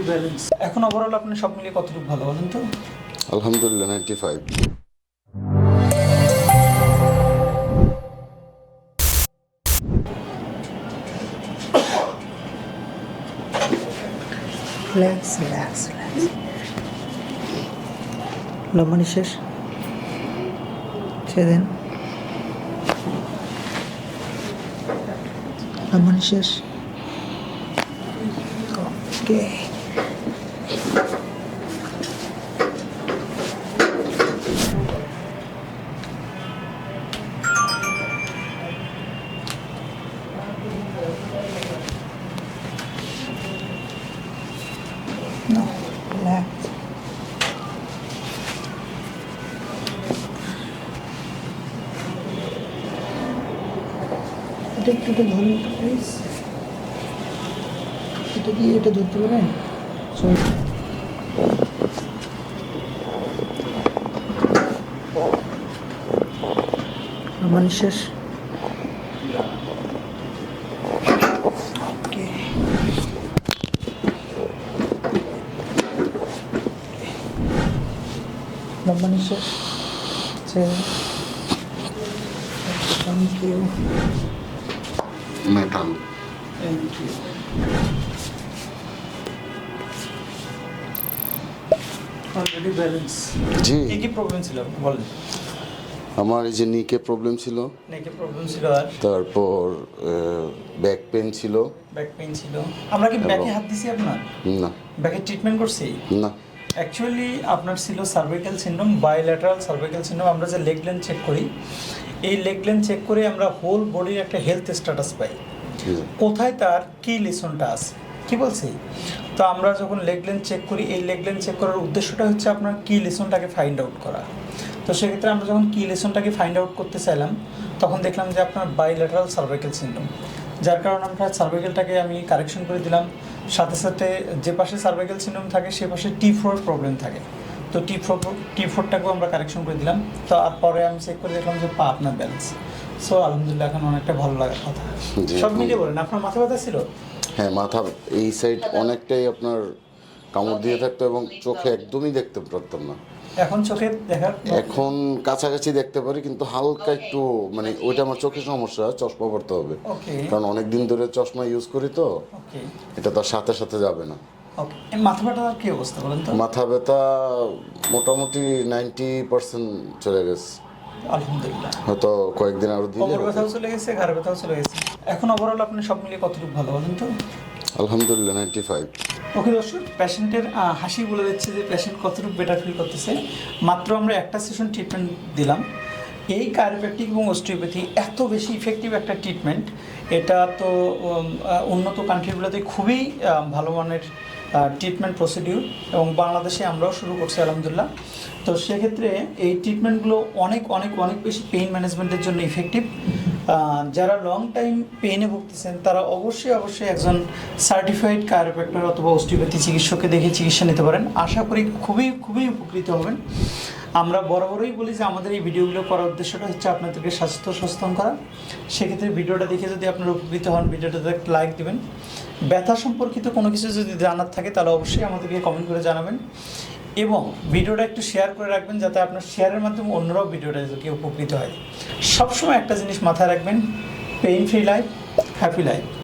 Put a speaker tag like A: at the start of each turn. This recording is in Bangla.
A: Already balance. এখন ওভারঅল আপনি সব মিলিয়ে কতটুকু ভালো বলেন তো?
B: আলহামদুলিল্লাহ 95।
A: Relax relax relax. লম্বা নিঃশ্বাস ছেড়ে দেন। লম্বা নিঃশ্বাস। ওকে। No, relax. এটা একটু ধরুন প্লিজ। এটা কি এটা ধরতে পারেন? সরি। আমার নিঃশ্বাস। ওকে। লম্বা নিঃশ্বাস ছেড়ে দিন। Thank you.
B: Metal.
A: Thank you. Already balance.
B: জি,
A: কি প্রবলেম ছিল বলেন?
B: আমার এই যে নিকে প্রবলেম ছিল,
A: নেকে প্রবলেম ছিল, আর
B: তারপর ব্যাক পেন ছিল।
A: ব্যাক পেইন ছিল। আমরা কি ব্যাকে হাত দিছি আপনার?
B: না
A: ব্যাকে ট্রিটমেন্ট করছি?
B: না।
A: অ্যাকচুয়ালি আপনার ছিল cervical syndrome, bilateral cervical syndrome. আমরা যে লেগ লেন্থ চেক করি, এই লেগ লেন্থ চেক করে আমরা হোল বডির একটা হেলথ স্ট্যাটাস পাই, কোথায় তার কি লিসনটা আছে। কি বলছি? তো আমরা যখন লেগ লেন্থ চেক করি, এই লেগ লেন্থ চেক করার উদ্দেশ্যটা হচ্ছে আপনার কি লিসনটাকে ফাইন্ড আউট করা। তো সেক্ষেত্রে আমরা যখন কি লিসনটাকে ফাইন্ড আউট করতে চাইলাম, তখন দেখলাম যে আপনার বাইল্যাটারাল সার্ভাইকাল সিনড্রোম, যার কারণে আমরা সার্ভাইকালটাকে আমি কারেকশন করে দিলাম। সাথে সাথে যে পাশে সার্ভাইকাল সিনড্রোম থাকে সে পাশে T4 প্রবলেম থাকে, তো টি ফোরটাকেও আমরা কারেকশন করে দিলাম। তো আর পরে আমি চেক করে দেখলাম যে পা আপনার ব্যালেন্স। সো আলহামদুলিল্লাহ এখন অনেকটা ভালো লাগার কথা।
B: জি,
A: সব মিলিয়ে বলেন, আপনার মাথা ব্যথা ছিল?
B: হ্যাঁ, মাথা এই সাইড অনেকটাই আপনার কামড় দিয়ে থাকতো এবং চোখে একদমই দেখতে পারতাম না।
A: এখন চোখে দেখার
B: এখন কাছাকাছি দেখতে পারি, কিন্তু হালকা একটু মানে ওইটা আমার চোখের সমস্যা, চশমা পড়তে হবে।
A: ওকে
B: কারণ অনেক দিন ধরে চশমা ইউজ করি, তো
A: ওকে
B: এটা তো সাথে সাথে যাবে না।
A: ওকে। মাথা ব্যথার কি অবস্থা বলেন তো?
B: মাথা ব্যথা মোটামুটি 90% চলে গেছে।
A: আলহামদুলিল্লাহ।
B: হয়তো কয়েকদিন আরো দিলে
A: কোমর
B: হতো।
A: ব্যথাও চলে গেছে, ঘাড় ব্যথাও চলে গেছে। এখন ওভারঅল আপনি সব মিলিয়ে কতটুকু ভালো বলেন তো?
B: আলহামদুলিল্লাহ 95।
A: ওকে দর্শক, পেশেন্টের হাসি বলে দিচ্ছে যে পেশেন্ট কতটুকু বেটার ফিল করতেছে। মাত্র আমরা একটা সেশন ট্রিটমেন্ট দিলাম। এই কায়োপ্র্যাকটিক এবং অস্টিওপ্যাথি এত বেশি ইফেক্টিভ একটা ট্রিটমেন্ট, এটা তো উন্নত কান্ট্রিগুলোতে খুবই ভালো মানের ট্রিটমেন্ট প্রসিডিউর, এবং বাংলাদেশে আমরাও শুরু করছি আলহামদুলিল্লাহ। তো সেক্ষেত্রে এই ট্রিটমেন্টগুলো অনেক অনেক অনেক বেশি পেইন ম্যানেজমেন্টের জন্য ইফেক্টিভ। যারা লং টাইম পেইনে ভুগতেছেন তারা অবশ্যই অবশ্যই একজন সার্টিফাইড কায়োপ্র্যাক্টর অথবা অস্টিওপ্যাথি চিকিৎসককে দেখে চিকিৎসা নিতে পারেন। আশা করি খুবই খুবই উপকৃত হবেন। আমরা বরাবরই বলি যে আমাদের এই ভিডিওগুলো করার উদ্দেশ্যটা হচ্ছে আপনাদেরকে স্বাস্থ্য সচেতন করা। সেক্ষেত্রে ভিডিওটা দেখে যদি আপনারা উপকৃত হন, ভিডিওটাতে একটা লাইক দেবেন। ব্যথা সম্পর্কিত কোনো কিছু যদি জানার থাকে তাহলে অবশ্যই আমাদেরকে কমেন্ট করে জানাবেন, এবং ভিডিওটা একটু শেয়ার করে রাখবেন যাতে আপনার শেয়ারের মাধ্যমে অন্যরাও ভিডিওটা দেখে উপকৃত হয়। সবসময় একটা জিনিস মাথায় রাখবেন, pain free life, happy life.